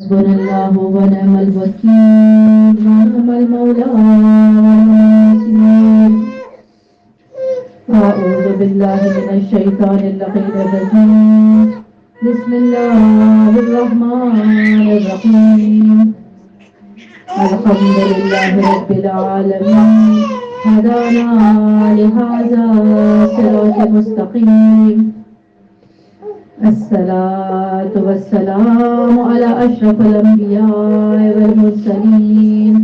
حسبنا الله ونعم الوكيل ونعم المولى ونعم النصير. أعوذ بالله من الشيطان اللعين الرجيم. بسم الله الرحمن الرحيم. الحمد لله رب العالمين هدانا لهذا صراط مستقيم. الصلاة والسلام على أشرف الأنبياء والمرسلين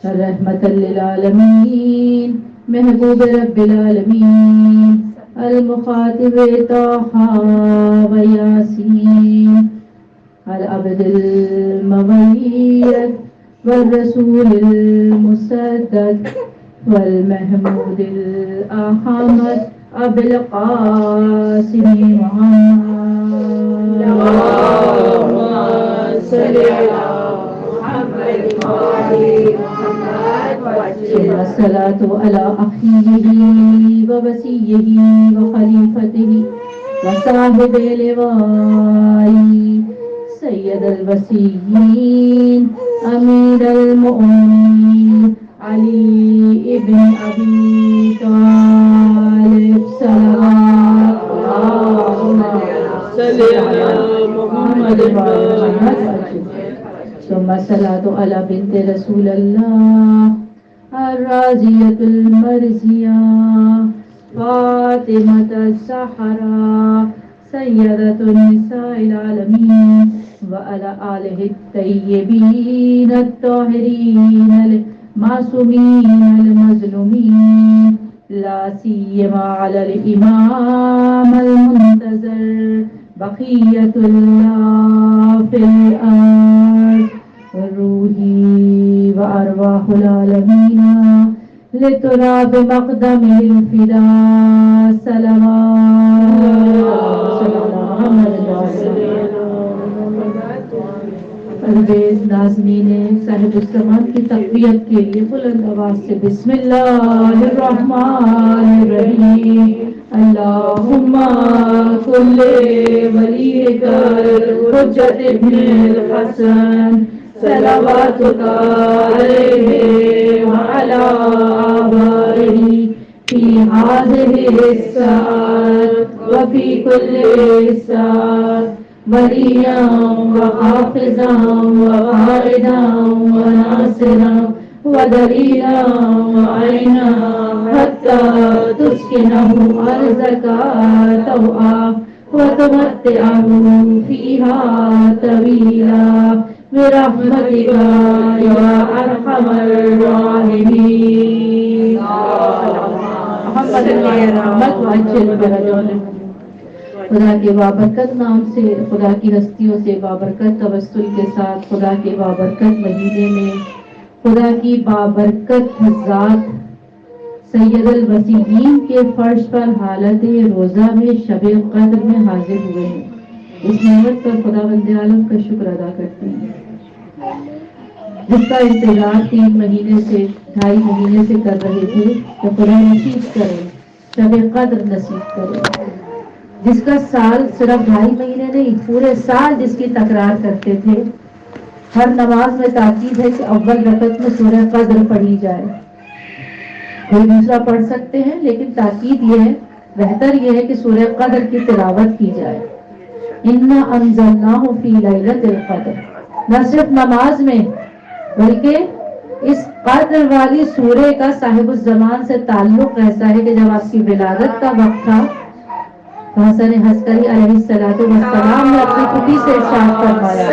رحمة للعالمين محبوب رب العالمين المخاطب طه وياسين العبد المميز والرسول المسدد والمحمود الأحمد أبي القاسم محمد. اللهم صل على محمد وآل محمد ثم الصلاة على أخيه ووصيه وخليفته وصاحب اللواء سيد الوصيين أمير المؤمنين علي ابن أبي طالب صلوات صل على محمد ثم الصلاة على بنت رسول الله الرازية المرزية فاطمة الزهراء سيدة النساء العالمين وعلى آله الطيبين الطاهرين المعصومين المظلومين لا سيما على الإمام المنتظر بقية الله في الأرض روحي وأرواح العالمين لتراب مقدمه الفداء صلوات الویز ناظمین صاحب الزمان کی تقویت کے لیے بلند آواز سے بسم اللہ الرحمن الرحیم. اللہم کل ولیک الحجت ابن الحسن صلواتک علیہ وعلی آبائہ فی هذه الساعة وفی کل ساعة وليا وحافظا وقائدا وناصرا ودليلا وعينا حتى تسكنه أرضك طوعا وتمتعه فيها طويلا برحمتك يا أرحم الراحمين. محمد وعجل برجل. خدا کے بابرکت نام سے، خدا کی ہستیوں سے بابرکت توسل کے ساتھ خدا کے بابرکت مہینے میں خدا کی بابرکت ذات سید الوصیین کے فرش پر حالت روزہ میں شب قدر میں حاضر ہوئے ہیں. اس نعمت پر خدا بند عالم کا شکر ادا کرتے ہیں جس کا انتظار 3 مہینے سے 2.5 مہینے سے کر رہے تھے کہ خدا نصیب کرے، شب قدر نصیب کرے. جس کا سال صرف 2.5 مہینے نہیں، پورے سال جس کی تکرار کرتے تھے. ہر نماز میں تاکید ہے کہ اول رکعت میں سورہ قدر پڑھی جائے. کوئی دوسرا پڑھ سکتے ہیں لیکن تاکید یہ ہے، بہتر یہ ہے کہ سورہ قدر کی تلاوت کی جائے. انا انزلناہ فی لیلۃ القدر. نہ صرف نماز میں بلکہ اس قدر والی سورہ کا صاحب الزمان سے تعلق ایسا ہے کہ جب آپ کی ولادت کا وقت تھا حسن عسکری علیہ السلام نے اپنی کٹی سے ارشاد فرمایا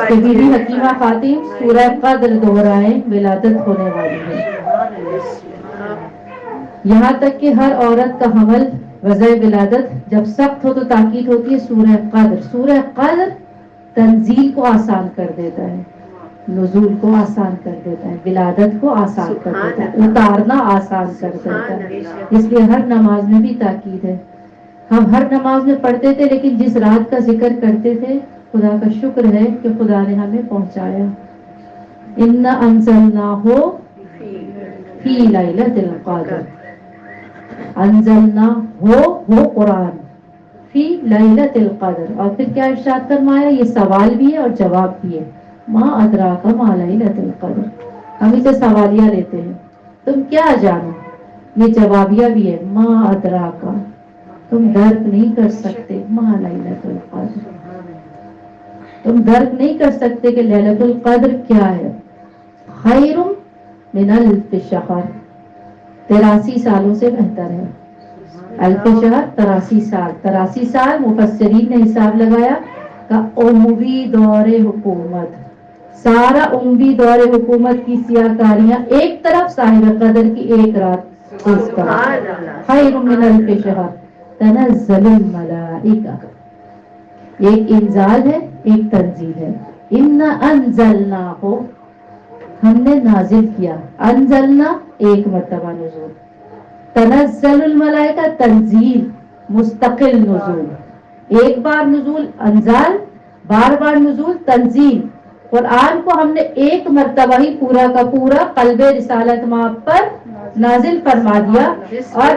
کہ بی بی حکیمہ خاتم سورہ قدر دہرائیں، ولادت ہونے والی ہے. یہاں تک کہ ہر عورت کا حمل وضع ولادت جب سخت ہو تو تاکید ہوتی ہے سورہ قدر. سورہ قدر تنزیل کو آسان کر دیتا ہے، نزول کو آسان کر دیتا ہے، ولادت کو آسان کر دیتا ہے، اتارنا آسان کر دیتا ہے. اس لیے ہر نماز میں بھی تاکید ہے. ہم ہر نماز میں پڑھتے تھے لیکن جس رات کا ذکر کرتے تھے خدا کا شکر ہے کہ خدا نے ہمیں پہنچایا. انا انزلناہ فی لیلۃ القدر. انزلنا ہو قرآن، فی لیلۃ القدر. اور پھر کیا ارشاد فرمایا؟ یہ سوال بھی ہے اور جواب بھی ہے. ما ادراک ما لیلۃ القدر. ہم اسے سوالیہ لیتے ہیں، تم کیا جانو. یہ جوابیہ بھی ہے، ما ادراک. تم درک نہیں کر سکتے ما لیلۃ القدر. تم درک نہیں کر سکتے کہ لیلۃ القدر کیا ہے. خیر من الف شہر. 83 سالوں سے بہتر ہے. الف شہر 83 سال. 83 سال مفسرین نے حساب لگایا کہ عموی دور حکومت، سارا عموی دور حکومت کی سیاکاریاں ایک طرف، صاحب قدر کی ایک رات اس طرف. خیر من الف شہر تنزل الملائکہ. ایک انزال ہے، ایک تنزیل ہے. انا انزلناہ، ہم نے نازل کیا. انزلنا ایک مرتبہ نزول. تنزل الملائکہ تنزیل مستقل نزول. ایک بار نزول انزال، بار بار نزول تنزیل. قرآن کو ہم نے ایک مرتبہ ہی پورا کا پورا قلب رسالت مآب پر نازل فرما دیا، اور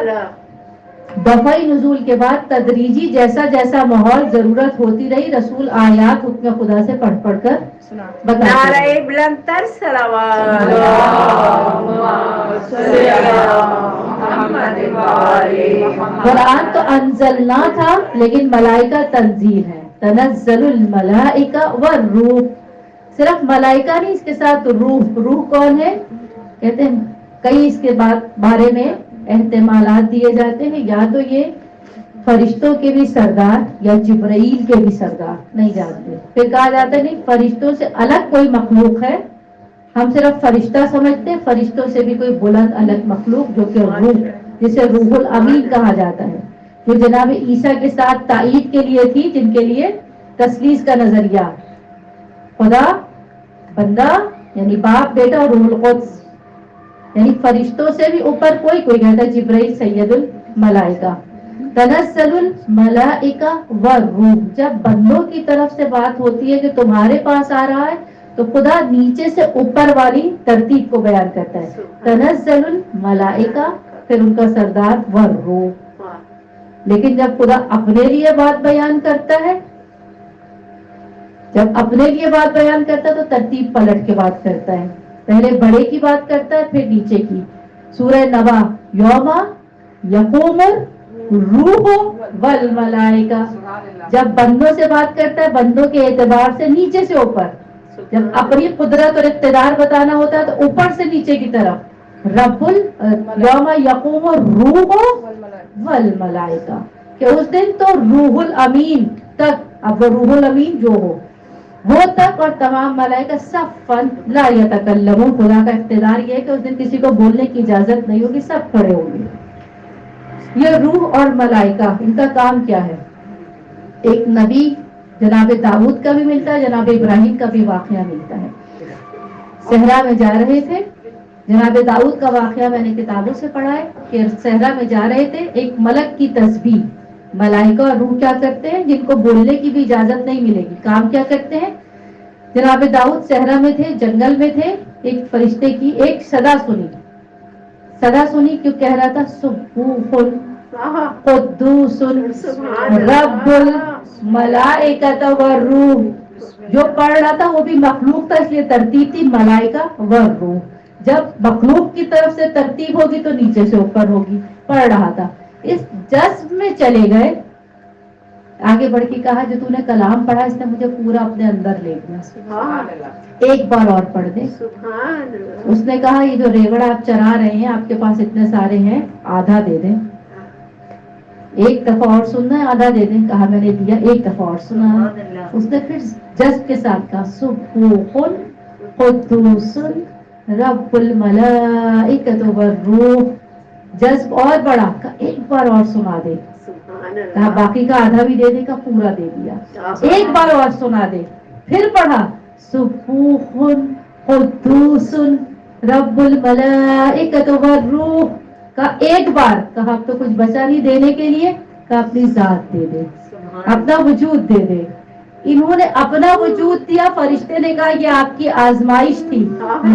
دفعی نزول کے بعد تدریجی جیسا جیسا ماحول ضرورت ہوتی رہی رسول آیات حکم خدا سے پڑھ پڑھ کر بتاتے نعرہ رہے. بلند تر صلوات. قرآن تو انزلنا تھا لیکن ملائکہ تنزیل ہے. تنزل الملائکہ والروح. صرف ملائکہ نہیں، اس کے ساتھ روح. روح کون ہے؟ کہتے ہیں کئی اس کے بارے میں احتمالات دیے جاتے ہیں. یا تو یہ فرشتوں کے بھی سردار یا جبرائیل کے بھی سردار، نہیں جانتے. پھر کہا جاتا ہے نہیں، فرشتوں سے الگ کوئی مخلوق ہے، ہم صرف فرشتہ سمجھتے ہیں. فرشتوں سے بھی کوئی بلند الگ مخلوق جو کہ روح، جسے روح الامین کہا جاتا ہے، جو جناب عیسیٰ کے ساتھ تائید کے لیے تھی، جن کے لیے تثلیث کا نظریہ خدا بندہ یعنی باپ بیٹا اور روح القدس، یعنی فرشتوں سے بھی اوپر کوئی کہتا ہے جبرائیل سید الملائکہ. تنزل الملائکہ والروح. جب بندوں کی طرف سے بات ہوتی ہے کہ تمہارے پاس آ رہا ہے تو خدا نیچے سے اوپر والی ترتیب کو بیان کرتا ہے. تنزل الملائکہ، پھر ان کا سردار والروح. لیکن جب خدا اپنے لیے بات بیان کرتا ہے، جب اپنے لیے بات بیان کرتا ہے تو ترتیب پلٹ کے بات کرتا ہے. پہلے بڑے کی بات کرتا ہے پھر نیچے کی. سورہ نبا یوما یقوم الروح والملائکہ. جب بندوں سے بات کرتا ہے بندوں کے اعتبار سے نیچے سے اوپر. جب اپنی قدرت اور اقتدار بتانا ہوتا ہے تو اوپر سے نیچے کی طرف. رب یوم یقوم الروح والملائکہ، کہ اس دن تو روح الامین تک، اب وہ روح الامین جو ہو وہ تک، اور تمام ملائکہ صفاً لا یتکلمون. خدا کا اقتدار یہ ہے کہ اس دن کسی کو بولنے کی اجازت نہیں ہوگی، سب کھڑے ہوں گے. یہ روح اور ملائکہ ان کا کام کیا ہے؟ ایک نبی جناب داؤد کا بھی ملتا ہے، جناب ابراہیم کا بھی واقعہ ملتا ہے. صحرا میں جا رہے تھے، جناب داؤد کا واقعہ میں نے کتابوں سے پڑھا ہے کہ صحرا میں جا رہے تھے، ایک ملک کی تسبیح. ملائکہ اور روح کیا کرتے ہیں؟ جن کو بولنے کی بھی اجازت نہیں ملے گی، کام کیا کرتے ہیں؟ جناب داؤد صحرا میں تھے، جنگل میں تھے، ایک فرشتے کی ایک صدا سنی. صدا سنی کیوں کہہ رہا تھا سبوح قدوس رب الملائکۃ والروح. جو پڑھ رہا تھا وہ بھی مخلوق تھا، اس لیے ترتیب تھی ملائکہ والروح. جب مخلوق کی طرف سے ترتیب ہوگی تو نیچے سے اوپر ہوگی. پڑھ رہا تھا، اس جذب میں چلے گئے. آگے بڑھ کے کہا جو تو نے کلام پڑھا اس نے مجھے پورا اپنے اندر لے گیا، ایک بار اور پڑھ دے. اس نے کہا یہ جو ریوڑ آپ چرا رہے ہیں، آپ کے پاس اتنے سارے ہیں، آدھا دے دیں. ایک دفعہ اور سننا ہے، آدھا دے دیں. کہا میں نے دیا. ایک دفعہ اور سنا. اس نے پھر جذب کے ساتھ کہا سبوح قدوس رب الملائکۃ والروح. جذب اور بڑا، ایک بار اور سنا دے. کہا باقی کا آدھا بھی دے دے، کا پورا دے دیا. ایک بار اور سنا دے. پھر پڑھا سبوح قدوس رب الملائکۃ والروح. کا ایک بار. کہا اب تو کچھ بچا نہیں دینے کے لیے. کہا اپنی ذات دے دے، اپنا وجود دے دے. انہوں نے اپنا وجود دیا. فرشتے نے کہا یہ آپ کی آزمائش تھی،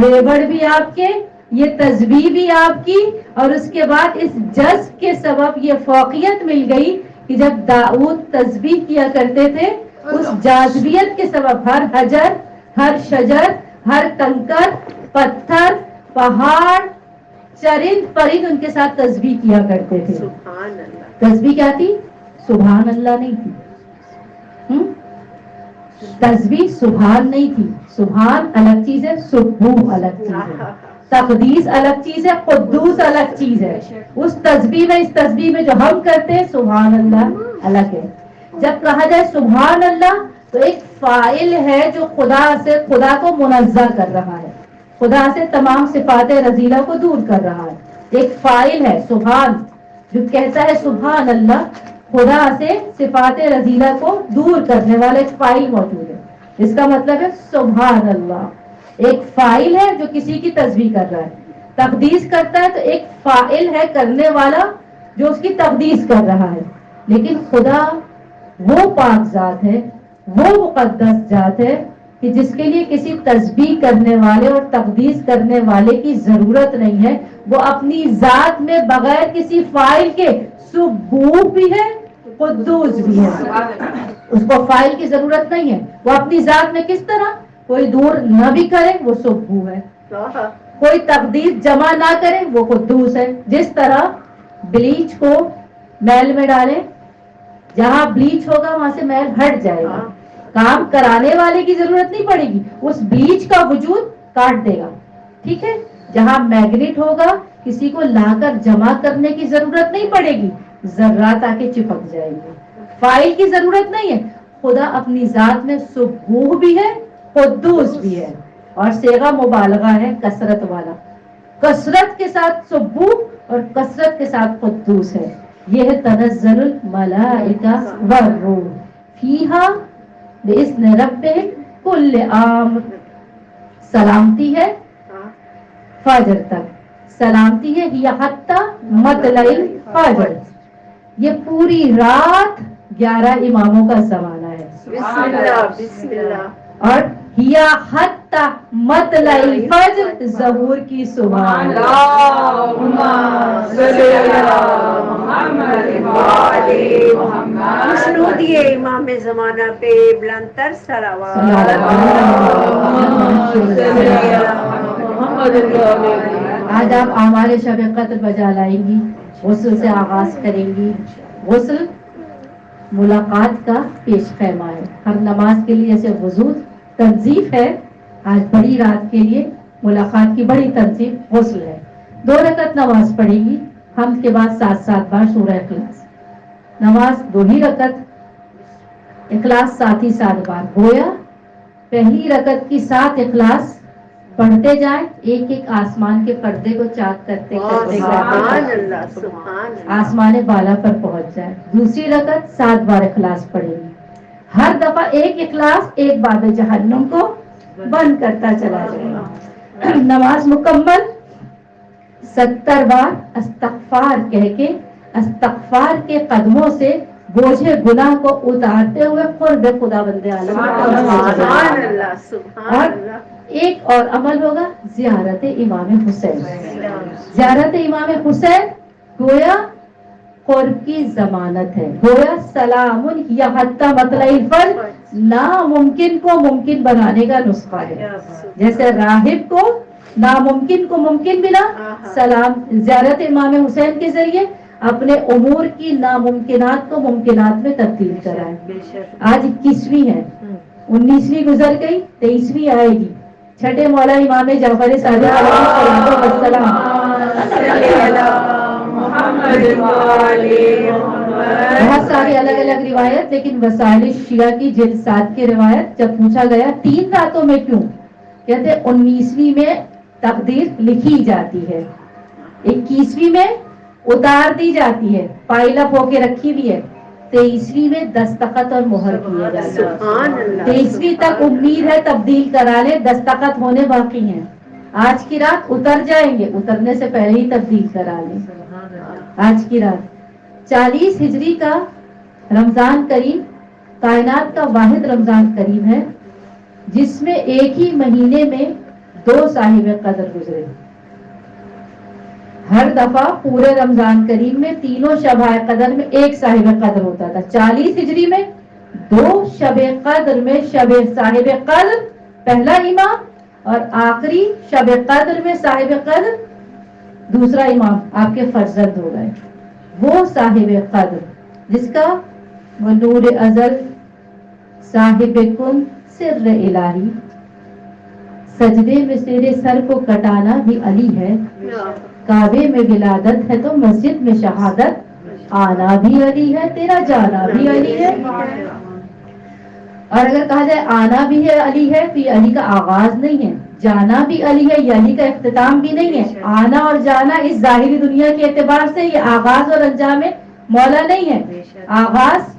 ریوڑ بھی آپ کے، یہ تسبیح بھی آپ کی، اور اس کے بعد اس جذب کے سبب یہ فوقیت مل گئی کہ جب داؤد تسبیح کیا کرتے تھے اس جاذبیت کے سبب ہر حجر، ہر شجر، ہر کنکر، پتھر، پہاڑ، چرند پرند ان کے ساتھ تسبیح کیا کرتے تھے. سبحان اللہ. تسبیح کیا تھی؟ سبحان اللہ نہیں تھی. تسبیح سبحان نہیں تھی. سبحان الگ چیز ہے، سبوح الگ چیز ہے، تقدیس الگ چیز ہے، قدوس الگ چیز ہے. اس تسبیح میں، اس تسبیح میں جو ہم کرتے ہیں سبحان اللہ الگ ہے. جب کہا جائے سبحان اللہ تو ایک فاعل ہے جو خدا کو منزہ کر رہا ہے، خدا سے تمام صفات رذیلہ کو دور کر رہا ہے. ایک فاعل ہے سبحان، جو کہتا ہے سبحان اللہ، خدا سے صفات رذیلہ کو دور کرنے والا ایک فاعل موجود ہے. اس کا مطلب ہے سبحان اللہ. ایک فاعل ہے جو کسی کی تسبیح کر رہا ہے. تقدیس کرتا ہے تو ایک فاعل ہے کرنے والا جو اس کی تقدیس کر رہا ہے. لیکن خدا وہ پاک ذات ہے، وہ مقدس ذات ہے کہ جس کے لیے کسی تسبیح کرنے والے اور تقدیس کرنے والے کی ضرورت نہیں ہے. وہ اپنی ذات میں بغیر کسی فاعل کے سبوح بھی ہے، قدوس بھی ہے. اس کو فاعل کی ضرورت نہیں ہے. وہ اپنی ذات میں کس طرح کوئی دور نہ بھی کرے وہ سبوح ہے، کوئی تقدیس جمع نہ کرے وہ قدوس ہے. جس طرح بلیچ کو میل میں ڈالیں، جہاں بلیچ ہوگا وہاں سے میل ہٹ جائے گا. کام کرانے والے کی ضرورت نہیں پڑے گی، اس بلیچ کا وجود کاٹ دے گا. ٹھیک ہے. جہاں میگنیٹ ہوگا کسی کو لا کر جمع کرنے کی ضرورت نہیں پڑے گی، ذرات آ کے چپک جائے گی. فائل کی ضرورت نہیں ہے. خدا اپنی ذات میں سبوح بھی ہے، قدوس بھی ہے. اور صیغہ مبالغہ ہے کثرت والا، کثرت کے ساتھ سبوح اور کثرت کے ساتھ قدوس ہے. یہ ہے تنزل الملائکہ والروح فیہا بإذن ربہم کل امر. سلامتی ہے فجر تک، سلامتی ہے ہی حتی مطلع الفجر. یہ پوری رات 11 اماموں کا زمانہ ہے. بسم اللہ بسم اللہ. اور ہیا حتی مطلع الفجر ظہور کی صبح. اللہم صلی علی محمد وآلِ محمد. خوشنو دیے امام زمانہ پہ بلند تر صلوات. آج آپ اعمال شب قدر بجا لائیں گی، غسل سے آغاز کریں گی. غسل ملاقات کا پیش خیمہ ہے. ہر نماز کے لیے جیسے وضو تنظیف ہے، آج بڑی رات کے لیے ملاقات کی بڑی تنظیف غسل ہے. 2 رکعت نماز پڑھے گی، حمد کے بعد 7 بار سورہ اخلاص. نماز 2 ہی رکعت، اخلاص 7 بار. گویا پہلی رکعت کی 7 اخلاص پڑھتے جائیں، ایک ایک آسمان کے پردے کو چاک کرتے کرتے سبحان اللہ سبحان اللہ. آسمان بالا پر پہنچ جائے. دوسری رکعت 7 بار اخلاص پڑھے گی. ہر دفعہ ایک اخلاص ایک باب جہنم کو بند کرتا چلا جائے گا. نماز مکمل 70 بار استغفار کہہ کے استغفار کے قدموں سے بوجھے گناہ کو اتارتے ہوئے قرب خدا بندے عالم. سبحان اللہ سبحان اللہ. ایک اور عمل ہوگا زیارت امام حسین. زیارت امام حسین گویا قرب کی ضمانت ہے. گویا سلام یا حتی مطلع الفجر ناممکن کو ممکن بنانے کا نسخہ ہے. جیسے راہب کو ناممکن کو ممکن ملا، سلام زیارت امام حسین کے ذریعے اپنے امور کی ناممکنات کو ممکنات میں تبدیل کرائے. آج 21ویں ہے، 19ویں گزر گئی، 23ویں آئے گی. چھٹے مولا امام جعفر صادق علیہ السلام. بہت ساری الگ الگ روایت، لیکن وسائل شیعہ کی جلد 7 کی روایت جب پوچھا گیا 3 راتوں میں کیوں، کہتے 19ویں میں تقدیر لکھی جاتی ہے، 21ویں میں اتار دی جاتی ہے، پائل اپ ہو کے رکھی ہوئی ہے، 23ویں میں دستخط اور مہر کیے جاتے ہیں. 23ویں تک امید ہے تبدیل کرا لے، دستخط ہونے باقی ہیں. آج کی رات اتر جائیں گے، اترنے سے پہلے ہی تبدیل کرا لیں. آج کی رات 40 ہجری کا رمضان کریم کائنات کا واحد رمضان کریم ہے جس میں ایک ہی مہینے میں 2 صاحب قدر گزرے. ہر دفعہ پورے رمضان کریم میں تینوں شب قدر میں ایک صاحب قدر ہوتا تھا. 40 ہجری میں 2 شب قدر میں شب صاحب قدر پہلا امام, اور آخری شب قدر میں صاحب قدر دوسرا امام آپ کے فرزند ہو گئے. وہ صاحب قدر جس کا وہ نور ازل صاحب کن سر الہی, سجدے میں تیرے سر کو کٹانا بھی علی ہے, کعبے میں ولادت ہے تو مسجد میں شہادت, آنا بھی علی ہے تیرا جانا بھی علی ہے. اور اگر کہا جائے آنا بھی ہے علی ہے تو یہ علی کا آغاز نہیں ہے, جانا بھی علی ہے, یہ علی کا اختتام بھی نہیں ہے. آنا اور جانا اس ظاہری دنیا کے اعتبار سے یہ آغاز اور انجام مولا نہیں ہے. آغاز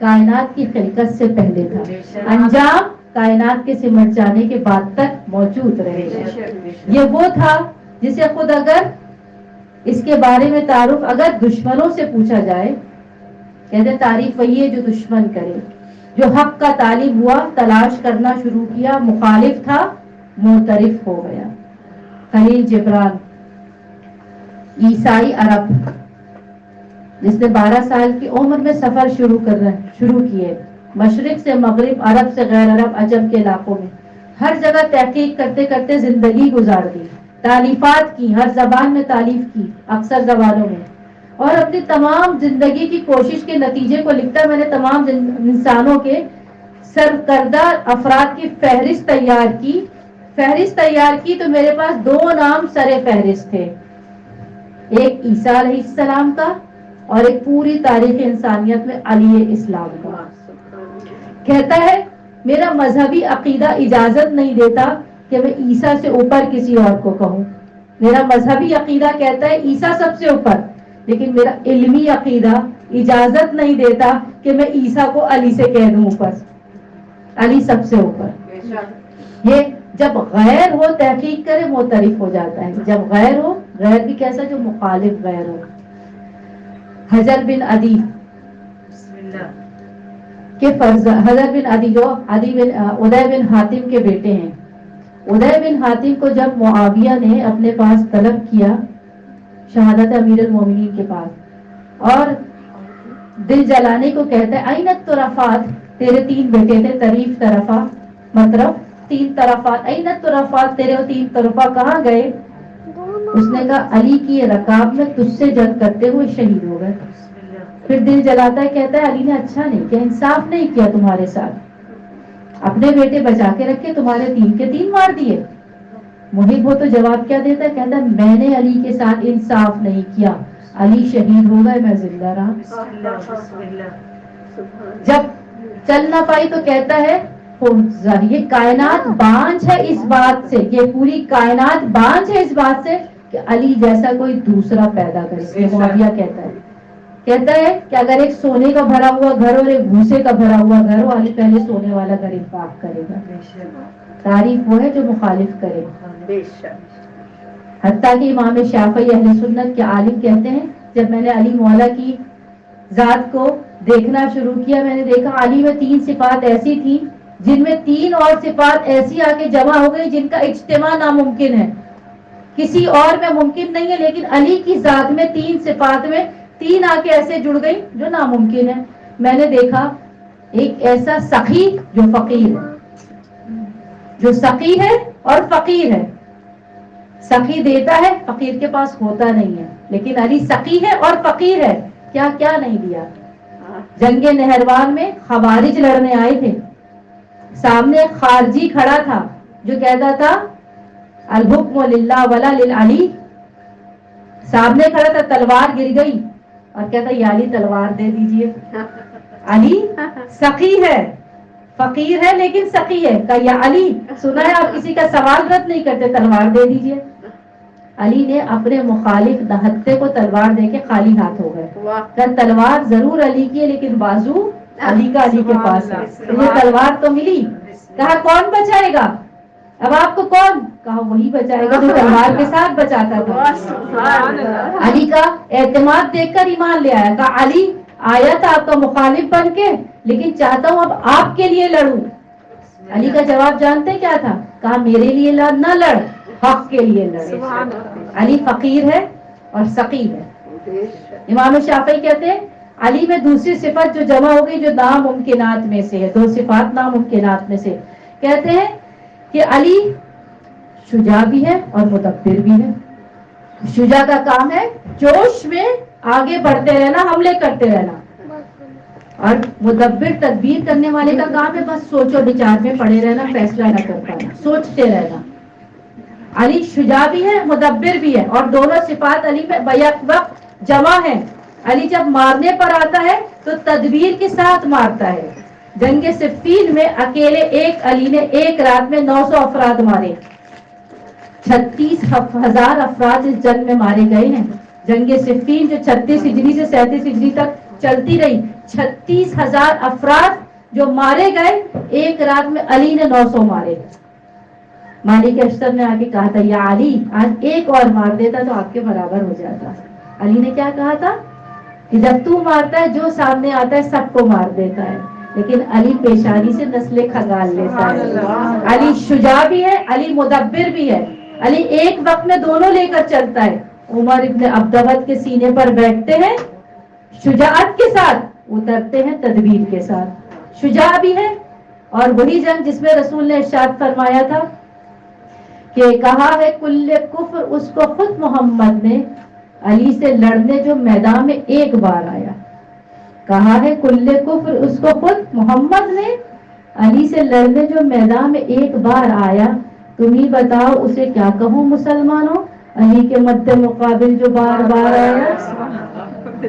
کائنات کی خلقت سے پہلے تھا, انجام کائنات کے سمٹ جانے کے بعد تک موجود رہے گا. یہ وہ تھا جسے خود اگر اس کے بارے میں تعارف اگر دشمنوں سے پوچھا جائے, کہتے تعریف وہی ہے جو دشمن کرے. جو حق کا طالب ہوا تلاش کرنا شروع کیا, مخالف تھا معترف ہو گیا. خلیل جبران عیسائی عرب جس نے 12 سال کی عمر میں سفر شروع کیے, مشرق سے مغرب, عرب سے غیر عرب, عجم کے علاقوں میں ہر جگہ تحقیق کرتے کرتے زندگی گزار دی. تالیفات کی, ہر زبان میں تالیف کی, اکثر زبانوں میں, اور اپنی تمام زندگی کی کوشش کے نتیجے کو لکھتا میں نے تمام انسانوں کے سرکردہ افراد کی فہرست تیار کی تو میرے پاس 2 نام سر فہرست تھے, ایک عیسیٰ علیہ السلام کا اور ایک پوری تاریخ انسانیت میں علی اسلام کا. کہتا ہے میرا مذہبی عقیدہ اجازت نہیں دیتا کہ میں عیسیٰ سے اوپر کسی اور کو کہوں. میرا مذہبی عقیدہ کہتا ہے عیسیٰ سب سے اوپر, لیکن میرا علمی عقیدہ اجازت نہیں دیتا کہ میں عیسیٰ کو علی سے کہہ دوں اوپر, علی سب سے اوپر. یہ جب غیر ہو تحقیق کرے معترف ہو جاتا ہے, جب غیر ہو, غیر بھی کیسا جو مخالف غیر ہو. حجر بن عدی کے حجر بن عدی جو ادے بن حاتم کے بیٹے ہیں. ادے بن حاتم کو جب معاویہ نے اپنے پاس طلب کیا شہادت امیر المومنین کے پاس, اور دل جلانے کو کہتا ہے اینت طرفات, تیرے 3 بیٹے تھے, طریف, طرفہ, مطرف, 3 طرفات, اینت طرفات, تیرے وہ 3 طرفہ کہاں گئے؟ اس نے کہا علی کی رکاب میں تجھ سے جنگ کرتے ہوئے شہید ہو گئے. پھر دل جلاتا ہے, کہتا ہے علی نے اچھا نہیں کیا, انصاف نہیں کیا تمہارے ساتھ, اپنے بیٹے بچا کے رکھے, تمہارے 3 کے 3 مار دیے. محب ہو تو جواب کیا دیتا ہے, کہتا ہے میں نے علی کے ساتھ انصاف نہیں کیا, علی شہید ہو گئے, میں زندہ رہا. جب چل نہ پائی تو کہتا ہے یہ کائنات بانجھ ہے اس بات سے, یہ پوری کائنات بانجھ ہے اس بات سے کہ علی جیسا کوئی دوسرا پیدا کرے. معاویہ کہتا ہے کہ اگر ایک سونے کا بھرا ہوا گھر اور ایک بھوسے کا بھرا ہوا گھر ہو, علی پہلے سونے والا گھر انفاق کرے گا. تعریف وہ ہے جو مخالف کرے. حتیٰ کہ امام شافعی اہل سنت کے عالم کہتے ہیں جب میں نے علی مولا کی ذات کو دیکھنا شروع کیا, میں نے دیکھا علی میں 3 صفات ایسی تھی جن میں 3 اور صفات ایسی آ کے جمع ہو گئی جن کا اجتماع ناممکن ہے, کسی اور میں ممکن نہیں ہے, لیکن علی کی ذات میں 3 صفات میں 3 آ کے ایسے جڑ گئی جو ناممکن ہے. میں نے دیکھا ایک ایسا سخی جو فقیر ہے, جو سخی ہے اور فقیر ہے. سخی دیتا ہے, فقیر کے پاس ہوتا نہیں ہے, لیکن علی سخی ہے اور فقیر ہے. کیا کیا نہیں دیا. جنگ نہروان میں خوارج لڑنے آئے تھے, سامنے ایک خارجی کھڑا تھا جو کہتا تھا الحکم للہ ولا للعلی, سامنے کھڑا تھا, تلوار گر گئی اور کہتا یا علی تلوار دے دیجئے. علی سخی ہے, فقیر ہے لیکن سخی ہے. کہ یا علی سنا ہے آپ کسی کا سوال رد نہیں کرتے, تلوار دے دیجئے. علی نے اپنے مخالف نہتے کو تلوار دے کے خالی ہاتھ ہو گئے. کہ تلوار ضرور علی کی ہے لیکن بازو علی کا علی کے پاس ہے. یہ تلوار تو ملی. کہا کون بچائے گا, اب آپ کو کون؟ کہا وہی بچائے گا جو تلوار کے ساتھ بچاتا تھا. علی کا اعتماد دیکھ کر ایمان لے آیا. کہا علی آیا تھا آپ کا مخالف بن کے, لیکن چاہتا ہوں اب آپ کے لیے لڑوں. علی کا جواب جانتے کیا تھا؟ کہا میرے لیے نہ لڑ, حق کے لیے لڑ. علی فقیر ہے اور سقی ہے. امام شافعی کہتے ہیں علی میں دوسری صفت جو جمع ہو گئی جو ناممکنات میں سے ہے, 2 صفات ناممکنات میں سے. کہتے ہیں کہ علی شجاع بھی ہے اور مدبر بھی ہے. شجاع کا کام ہے جوش میں آگے بڑھتے رہنا, حملے کرتے رہنا, اور مدبر تدبیر کرنے والے کا کام ہے بس سوچ و بچار میں پڑے رہنا, فیصلہ نہ کر پانا, سوچتے رہنا. علی شجاع بھی ہے مدبر بھی ہے, اور دونوں صفات علی میں بیک وقت جمع ہے. علی جب مارنے پر آتا ہے تو تدبیر کے ساتھ مارتا ہے. جنگ صفین میں اکیلے ایک علی نے ایک رات میں 900 افراد مارے. 36,000 افراد اس جنگ میں مارے گئے ہیں. جنگ صفین جو 36 ہجری سے 37 ہجری تک چلتی رہی, 36,000 افراد جو مارے گئے, ایک رات میں علی نے 900 مارے. مالک اشتر نے آگے کہا تھا یا علی آج ایک اور مار دیتا تو آپ کے برابر ہو جاتا. علی نے کیا کہا تھا کہ جب تو مارتا ہے جو سامنے آتا ہے سب کو مار دیتا ہے, لیکن علی پیشانی سے نسلیں کھنگال لیتا ہے. علی شجاع بھی ہے, علی مدبر بھی ہے. علی ایک وقت میں دونوں لے کر چلتا ہے. عمر ابن عبدود کے سینے پر بیٹھتے ہیں شجاعت کے ساتھ, اترتے ہیں تدبیر کے ساتھ. شجاع بھی ہے, اور وہی جنگ جس میں رسول نے ارشاد فرمایا تھا کہ کہا ہے کل کفر, اس کو خود محمد نے علی سے لڑنے جو میدان میں ایک بار آیا. کہا ہے کل کفر, اس کو خود محمد نے علی سے لڑنے جو میدان میں ایک بار آیا. تم ہی بتاؤ اسے کیا کہوں مسلمانوں, علی کے مد مقابل جو بار بار آیا.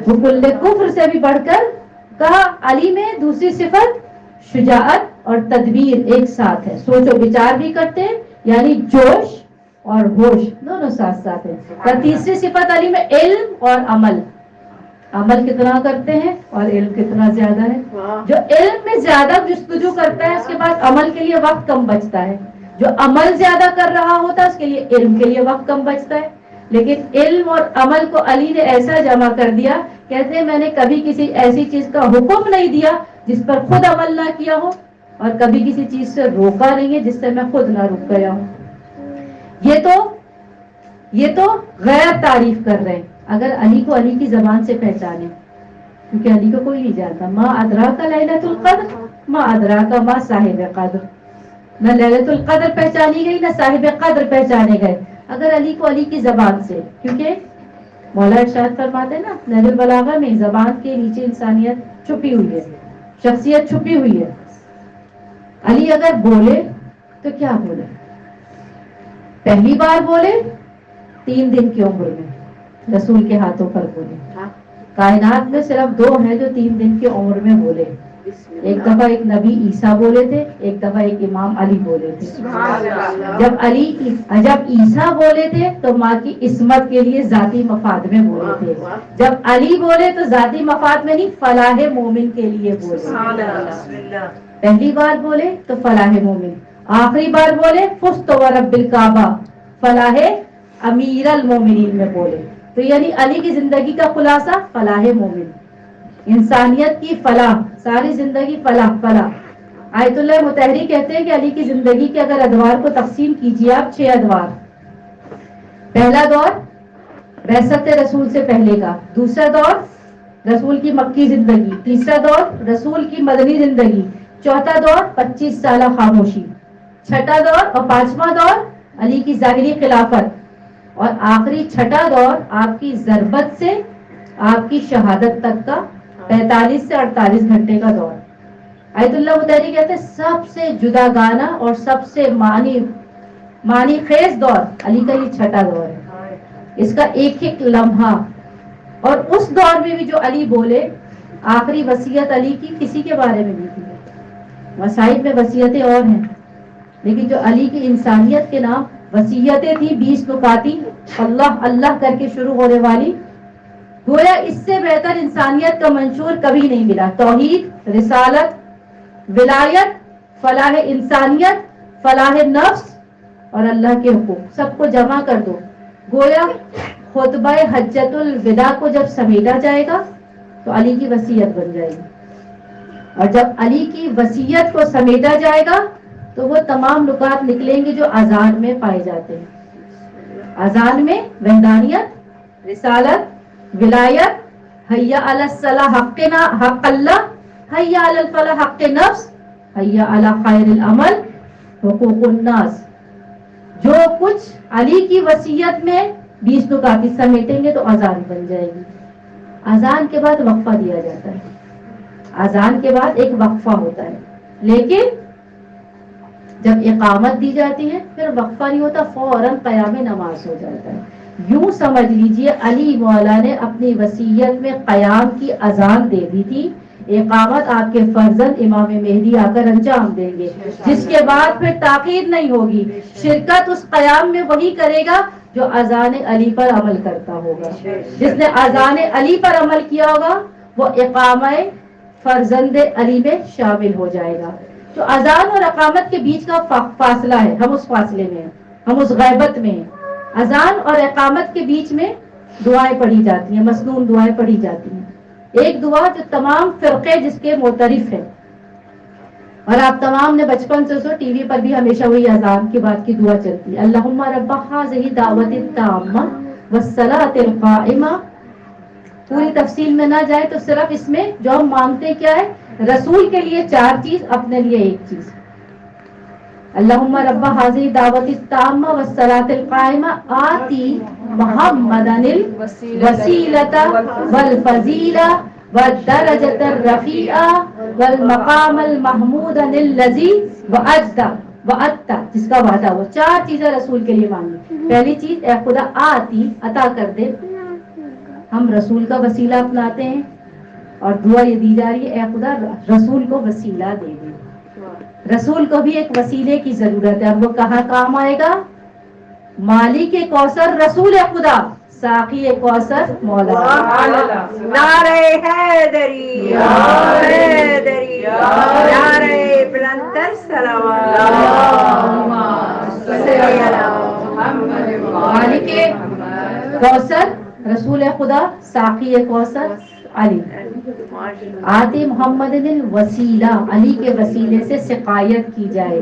وہ کل کفر سے بھی بڑھ کر کہا علی میں دوسری صفت شجاعت اور تدبیر ایک ساتھ ہے. سوچ و بچار بھی کرتے ہیں, یعنی جوش اور ہوش دونوں ساتھ ساتھ ہیں. اور تیسری صفت علی میں علم اور عمل. عمل کتنا کرتے ہیں اور علم کتنا زیادہ ہے. جو علم میں زیادہ جستجو کرتا ہے اس کے بعد عمل کے لیے وقت کم بچتا ہے. جو عمل زیادہ کر رہا ہوتا ہے اس کے لیے علم کے لیے وقت کم بچتا ہے. لیکن علم اور عمل کو علی نے ایسا جمع کر دیا, کہتے ہیں میں نے کبھی کسی ایسی چیز کا حکم نہیں دیا جس پر خود عمل نہ کیا ہو, اور کبھی کسی چیز سے روکا نہیں ہے جس سے میں خود نہ رک گیا ہوں. یہ تو غیر تعریف کر رہے ہیں. اگر علی کو علی کی زبان سے پہچانے, کیونکہ علی کو کوئی نہیں جانتا, ما ادراک لیلۃ القدر ما ادراک ما صاحب قدر, نہ لیلۃ القدر پہچانی گئی نہ صاحب قدر پہچانے گئے. اگر علی کو علی کی زبان سے, کیونکہ مولا ارشاد فرماتے ہیں نا نہج البلاغہ میں زبان کے نیچے انسانیت چھپی ہوئی ہے, شخصیت چھپی ہوئی ہے. علی اگر بولے تو کیا بولے, پہلی بار بولے 3 دن کی عمر میں رسول کے ہاتھوں پر بولے. کائنات میں صرف 2 ہیں جو 3 دن کی عمر میں بولے. ایک دفعہ ایک نبی عیسیٰ بولے تھے, ایک دفعہ ایک امام علی بولے تھے. جب عیسیٰ بولے تھے تو ماں کی عصمت کے لیے ذاتی مفاد میں بولے تھے. جب علی بولے تو ذاتی مفاد میں نہیں, فلاح مومن کے لیے بولے. پہلی بار بولے تو فلاح مومن, آخری بار بولے فزت ورب الکعبہ فلاح امیر المومنین میں بولے. تو یعنی علی کی زندگی کا خلاصہ فلاح مومن, انسانیت کی فلاح, ساری زندگی فلاح فلاح. آیت اللہ مطہری کہتے ہیں کہ علی کی زندگی کے اگر ادوار کو تقسیم کیجیے آپ 6 ادوار. پہلا دور بعثت رسول سے پہلے کا, دوسرا دور رسول کی مکی زندگی, تیسرا دور رسول کی مدنی زندگی, چوتھا دور 25 سالہ خاموشی, چھٹا دور اور 5واں دور علی کی ظاہری خلافت, اور آخری چھٹا دور آپ کی ضربت سے آپ کی شہادت تک کا 45 سے 48 گھنٹے کا دور. آیت اللہ مطہری کہتے ہیں سب سے جداگانہ اور سب سے معنی خیز دور علی کا یہ چھٹا دور ہے. اس کا ایک ایک لمحہ, اور اس دور میں بھی جو علی بولے, آخری وصیت علی کی کسی کے بارے میں نہیں تھی. وصائب میں وصیتیں اور ہیں, لیکن جو علی کی انسانیت کے نام وصیتیں تھی 20 نکاتی اللہ اللہ کر کے شروع ہونے والی, گویا اس سے بہتر انسانیت کا منشور کبھی نہیں ملا. توحید, رسالت, ولایت, فلاح انسانیت, فلاح نفس اور اللہ کے حقوق سب کو جمع کر دو, گویا خطبہ حجت الوداع کو جب سمیٹا جائے گا تو علی کی وصیت بن جائے گی. اور جب علی کی وصیت کو سمیٹا جائے گا تو وہ تمام نکات نکلیں گے جو اذان میں پائے جاتے ہیں. اذان میں وحدانیت, رسالت، ولایت، حیا علی الصلاح حق اللہ، حیا علی الفلاح حق نفس، حیا علی خیر العمل حقوق الناس. جو کچھ علی کی وصیت میں 20 نکات سمیٹیں گے تو اذان بن جائے گی. اذان کے بعد وقفہ دیا جاتا ہے، اذان کے بعد ایک وقفہ ہوتا ہے، لیکن جب اقامت دی جاتی ہے پھر وقفہ نہیں ہوتا، فوراً قیام نماز ہو جاتا ہے. یوں سمجھ لیجئے علی مولا نے اپنی وصیت میں قیام کی اذان دے دی تھی، اقامت آپ کے فرزند امام مہدی آ کر انجام دیں گے، جس کے بعد پھر تاخیر نہیں ہوگی. شرکت اس قیام میں وہی کرے گا جو اذان علی پر عمل کرتا ہوگا. جس نے اذان علی پر عمل کیا ہوگا وہ اقامہ فرزند علی میں شامل ہو جائے گا. تو اذان اور اقامت کے بیچ کا فاصلہ ہے، ہم اس فاصلے میں ہیں، ہم اس غیبت میں ہیں. اذان اور اقامت کے بیچ میں دعائیں پڑھی جاتی ہیں، مسنون دعائیں پڑھی جاتی ہیں. ایک دعا جو تمام فرقے جس کے معترف ہیں، اور آپ تمام نے بچپن سے ٹی وی پر بھی ہمیشہ وہی اذان کے بعد کی دعا چلتی ہے، اللہم رب ہذہ دعوت التامہ والصلاۃ القائمہ. پوری تفصیل میں نہ جائے تو صرف اس میں جو ہم مانگتے کیا ہے، رسول کے لیے 4 چیز، اپنے لیے 1 چیز. اللہم رب ہذہ دعوت التامہ والصلاۃ القائمہ آتی محمدا الوسیلۃ والفضیلہ والدرجۃ الرفیعہ والمقام المحمود الذی وعدتہ، جس کا وعدہ ہو. 4 چیزیں رسول کے لیے مانگی. پہلی چیز، اے خدا آتی، عطا کر دے. ہم رسول کا وسیلہ اپناتے ہیں اور دعا یہ دی جا رہی ہے، اے خدا رسول کو وسیلہ دے دے. رسول کو بھی ایک وسیلے کی ضرورت ہے. اب وہ کہاں کام آئے گا؟ مالک کوثر رسول خدا، ساقی کوثر مولا. نعرہ حیدری، حیدری، نعرہ بلندر صلوات. مالک کوثر رسول خدا، ساقی کوثر علی. آتی محمد الوسیلہ، علی کے وسیلے سے سقایت کی جائے.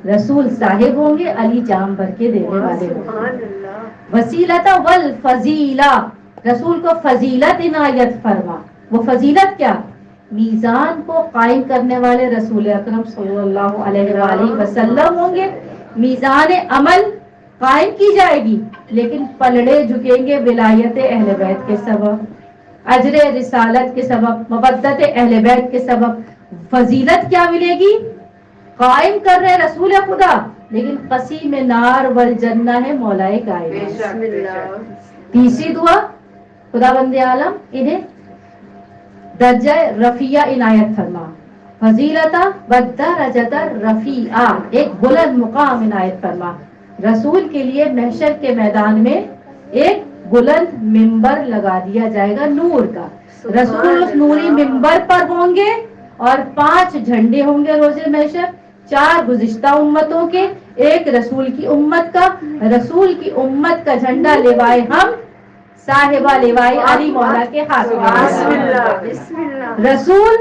رسول صاحب ہوں گے، علی جام بھر کے دینے والے ہوں گے. وسیلۃ والفضیلہ، رسول کو فضیلت عنایت فرما. وہ فضیلت کیا؟ میزان کو قائم کرنے والے رسول اکرم صلی اللہ علیہ وآلہ وسلم ہوں گے. میزان عمل قائم کی جائے گی، لیکن پلڑے جھکیں گے ولایت اہل بیت کے سبب، اجر رسالت کے سبب، مودت اہل بیت کے سبب. فضیلت کیا ملے گی؟ قائم کر رہے رسول خدا، لیکن قسیم نار والجنہ ہے مولائے کائنات. تیسری دعا، خدا بند عالم انہیں درجہ رفیع عنایت فرما. فضیلتا والدرجۃ الرفیعہ، ایک بلند مقام عنایت فرما. رسول کے لیے محشر کے میدان میں ایک بلند منبر لگا دیا جائے گا نور کا. رسول اس نوری منبر پر ہوں گے اور 5 جھنڈے ہوں گے روز محشر، 4 گزشتہ امتوں کے، 1 رسول کی امت کا. رسول کی امت کا جھنڈا لیوائے ہم صاحبہ لیوائے علی مولا کے ہاتھ میں. رسول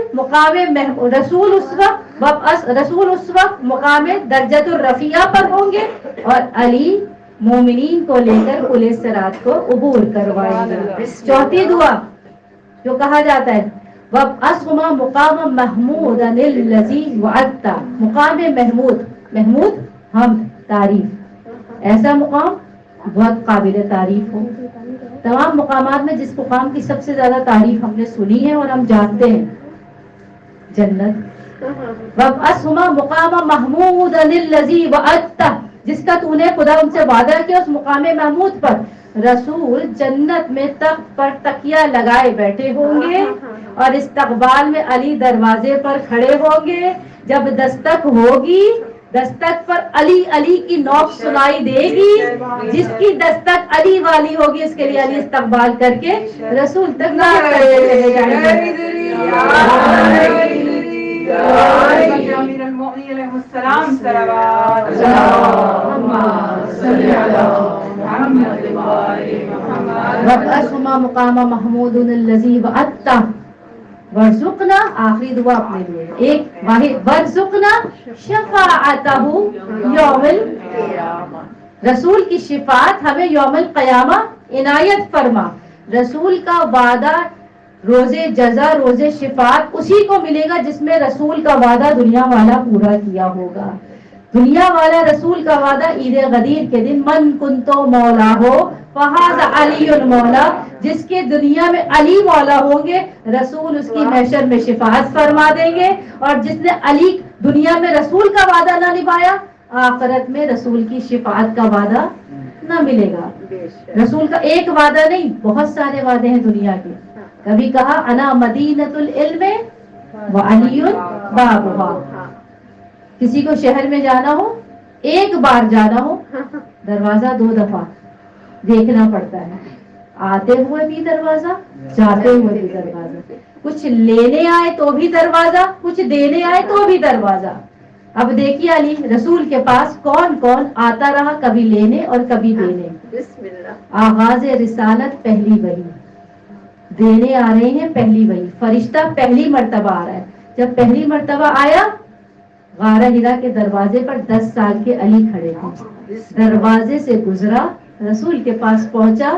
اس وقت مقام درجۃ الرفیعہ پر ہوں گے اور علی مومنین کو لے کر پل صراط کو عبور کروائیں گے. چوتھی دعا جو کہا جاتا ہے، وَبْعَثْهُمَا مُقَامًا مَحْمُودًا الَّذِي وَعَدتَّ، مقام محمود، محمود حمد، تعریف، ایسا مقام بہت قابل تعریف ہو. تمام مقامات میں جس مقام کی سب سے زیادہ تعریف ہم نے سنی ہے اور ہم جانتے ہیں، جنت. وَبْعَثْهُمَا مُقَامًا مَحْمُودًا الَّذِي وَعَدتَّ، جس کا تو نے خدا ان سے وعدہ کیا اس مقام محمود پر. رسول جنت میں تخت پر تکیہ لگائے بیٹھے ہوں گے اور استقبال میں علی دروازے پر کھڑے ہوں گے. جب دستک ہوگی، دستک پر علی علی کی نوک سنائی دے گی. جس کی دستک علی والی ہوگی اس کے لیے علی استقبال کر کے رسول تک نعت کرتے چلے جائیں گے. امیر المؤمنین علیہ السلام صلوات. وَبْعَثْهُمَا مُقَامًا مَحْمُودًا الَّذِي وَعَدتَّ وَارْزُقْنَا، آخری دعا اپنے لیے ایک واحد، وَارْزُقْنَا شَفَاعَتَهُ یوم القیامہ، رسول کی شفاعت ہمیں یوم القیامہ عنایت فرما. رسول کا وعدہ روزے جزا روزے شفاعت اسی کو ملے گا جس میں رسول کا وعدہ دنیا والا پورا کیا ہوگا. دنیا والا رسول کا وعدہ عید غدیر کے دن من کنتو مولا ہو فہذا علی المولا, جس کے دنیا میں علی مولا ہوں گے رسول اس کی محشر میں شفاعت فرما دیں گے, اور جس نے علی دنیا میں رسول کا وعدہ نہ نبھایا آخرت میں رسول کی شفاعت کا وعدہ نہ ملے گا. رسول کا ایک وعدہ نہیں, بہت سارے وعدے ہیں دنیا کے. کبھی کہا انا مدینۃ العلم وعلی بابها, کسی کو شہر میں جانا ہو ایک بار جانا ہو دروازہ 2 دفعہ دیکھنا پڑتا ہے, آتے ہوئے بھی دروازہ جاتے ہوئے بھی دروازہ, کچھ لینے آئے تو بھی دروازہ کچھ دینے آئے تو بھی دروازہ. اب دیکھیے علی رسول کے پاس کون کون آتا رہا, کبھی لینے اور کبھی دینے. بسم اللہ. آغاز رسالت پہلی وحی, دینے آ رہے ہیں پہلی وحی, فرشتہ پہلی مرتبہ آ رہا ہے. جب پہلی مرتبہ آیا غار ہرا کے دروازے پر 10 سال کے علی کھڑے تھے, دروازے سے گزرا رسول کے پاس پہنچا,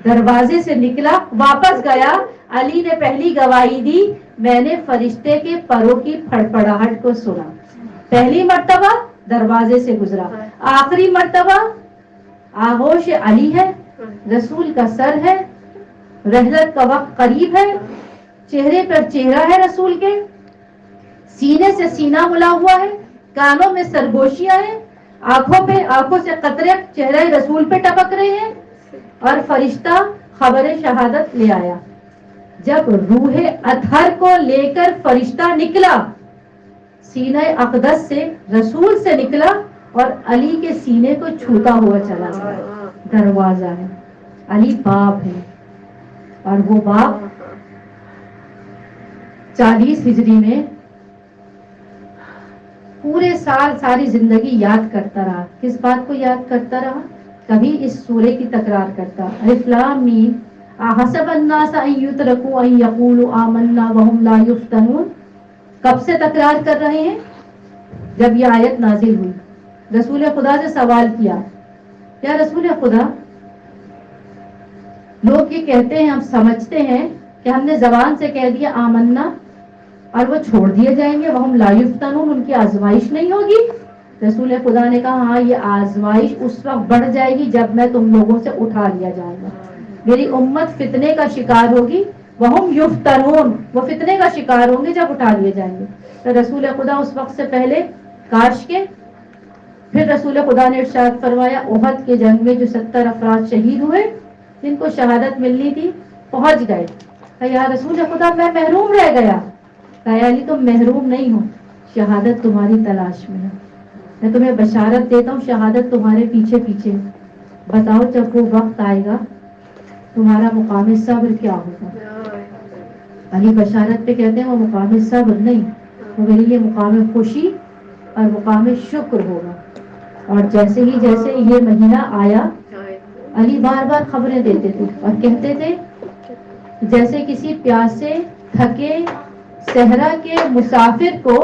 دروازے سے نکلا واپس گیا, علی نے پہلی گواہی دی میں نے فرشتے کے پروں کی پھڑپڑاہٹ کو سنا. پہلی مرتبہ دروازے سے گزرا, آخری مرتبہ آغوش علی ہے, رسول کا سر ہے, رحلت کا وقت قریب ہے, چہرے پر چہرہ ہے رسول کے, سینے سے سینہ ملا ہوا ہے, کانوں میں سرگوشیاں ہیں, آنکھوں سے قطرے چہرہ رسول پہ ٹپک رہے ہیں, اور فرشتہ خبر شہادت لے آیا. جب روح اطہر کو لے کر فرشتہ نکلا سینہ اقدس سے رسول سے نکلا اور علی کے سینے کو چھوتا ہوا چلا گیا. دروازہ ہے, علی باپ ہے, اور وہ باپ 40 ہجری میں پورے سال ساری زندگی یاد کرتا رہا. کس بات کو یاد کرتا رہا؟ کبھی اس سورے کی تکرار کرتا, الف لام میم احسب الناس ان یترکوا ان یقولوا آمنا وهم لا یفتنون. کب سے تکرار کر رہے ہیں؟ جب یہ آیت نازل ہوئی. رسول خدا سے سوال کیا, یا رسول خدا لوگ یہ کہتے ہیں ہم سمجھتے ہیں کہ ہم نے زبان سے کہہ دیا آمنا اور وہ چھوڑ دیے جائیں گے, وہم لا یفتنون, ان کی آزمائش نہیں ہوگی. رسول خدا نے کہا ہاں یہ آزمائش اس وقت بڑھ جائے گی جب میں تم لوگوں سے اٹھا لیا جائے گا. میری امت فتنے کا شکار ہوگی, وہم یفتنون, وہ فتنے کا شکار ہوں گے جب اٹھا لیے جائیں گے. تو رسول خدا اس وقت سے پہلے کاش کے. پھر رسول خدا نے ارشاد فرمایا احد کے جنگ میں جو 70 افراد شہید ہوئے جن کو شہادت ملنی تھی پہنچ گئے. یا رسول خدا میں محروم رہ گیا. کہا علی تم محروم نہیں ہو, شہادت تمہاری تلاش میں ہے, میں تمہیں بشارت دیتا ہوں شہادت تمہارے پیچھے پیچھے. بتاؤ جب وہ وقت آئے گا تمہارا مقام صبر کیا ہوگا. علی بشارت پہ کہتے ہیں وہ مقام صبر نہیں, وہ میرے لیے مقام خوشی اور مقام شکر ہوگا. اور جیسے یہ مہینہ آیا علی بار بار خبریں دیتے تھے اور کہتے تھے جیسے کسی پیاسے تھکے صحرا کے مسافر کو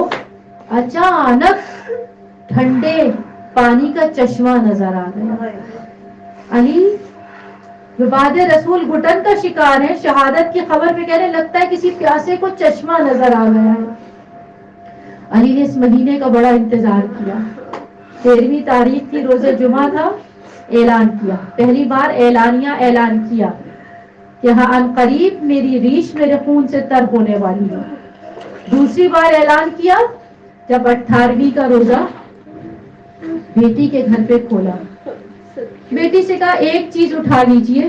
اچانک ٹھنڈے پانی کا چشمہ نظر آ گیا. علی بعد رسول گھٹن کا شکار ہے, شہادت کی خبر پہ کہنے لگتا ہے کسی پیاسے کو چشمہ نظر آ گیا ہے. علی نے اس مہینے کا بڑا انتظار کیا. 13ویں تاریخ کی روز جمعہ تھا, اعلان کیا, پہلی بار اعلان کیا کہ ہاں ان قریب میری ریش میرے خون سے تر ہونے والی ہے. دوسری بار اعلان کیا جب 18ویں کا روزہ بیٹی کے گھر پہ کھولا. بیٹی سے کہا ایک چیز اٹھا لیجئے,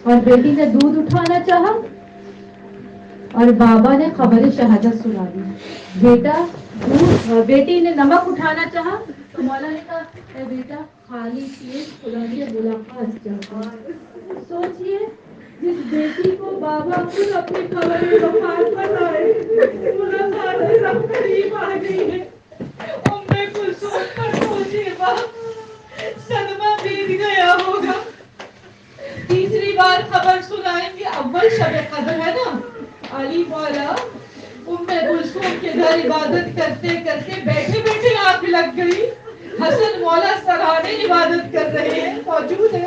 اور بیٹی نے دودھ اٹھانا چاہا اور بابا نے خبر شہادت سنا دی. بیٹی نے نمک اٹھانا چاہا تو مولا نے کہا اے بیٹا خالی چیز خدا کی ملاقات چاہتا. سوچئے جس بیٹی کو بابا خود اپنی خبر وفات بتائے, ملاقات سب قریب آ گئی ہے. ام کلثوم پر سوچیے صدمہ بیت گیا ہوگا. تیسری بار خبر سنائیں گے, اول شب قدر ہے نا. علی مولا ام کلثوم کے گھر عبادت کرتے کرتے بیٹھے بیٹھے آنکھ لگ گئی. حسن مولا سرانے عبادت کر رہے ہیں, موجود ہے.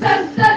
70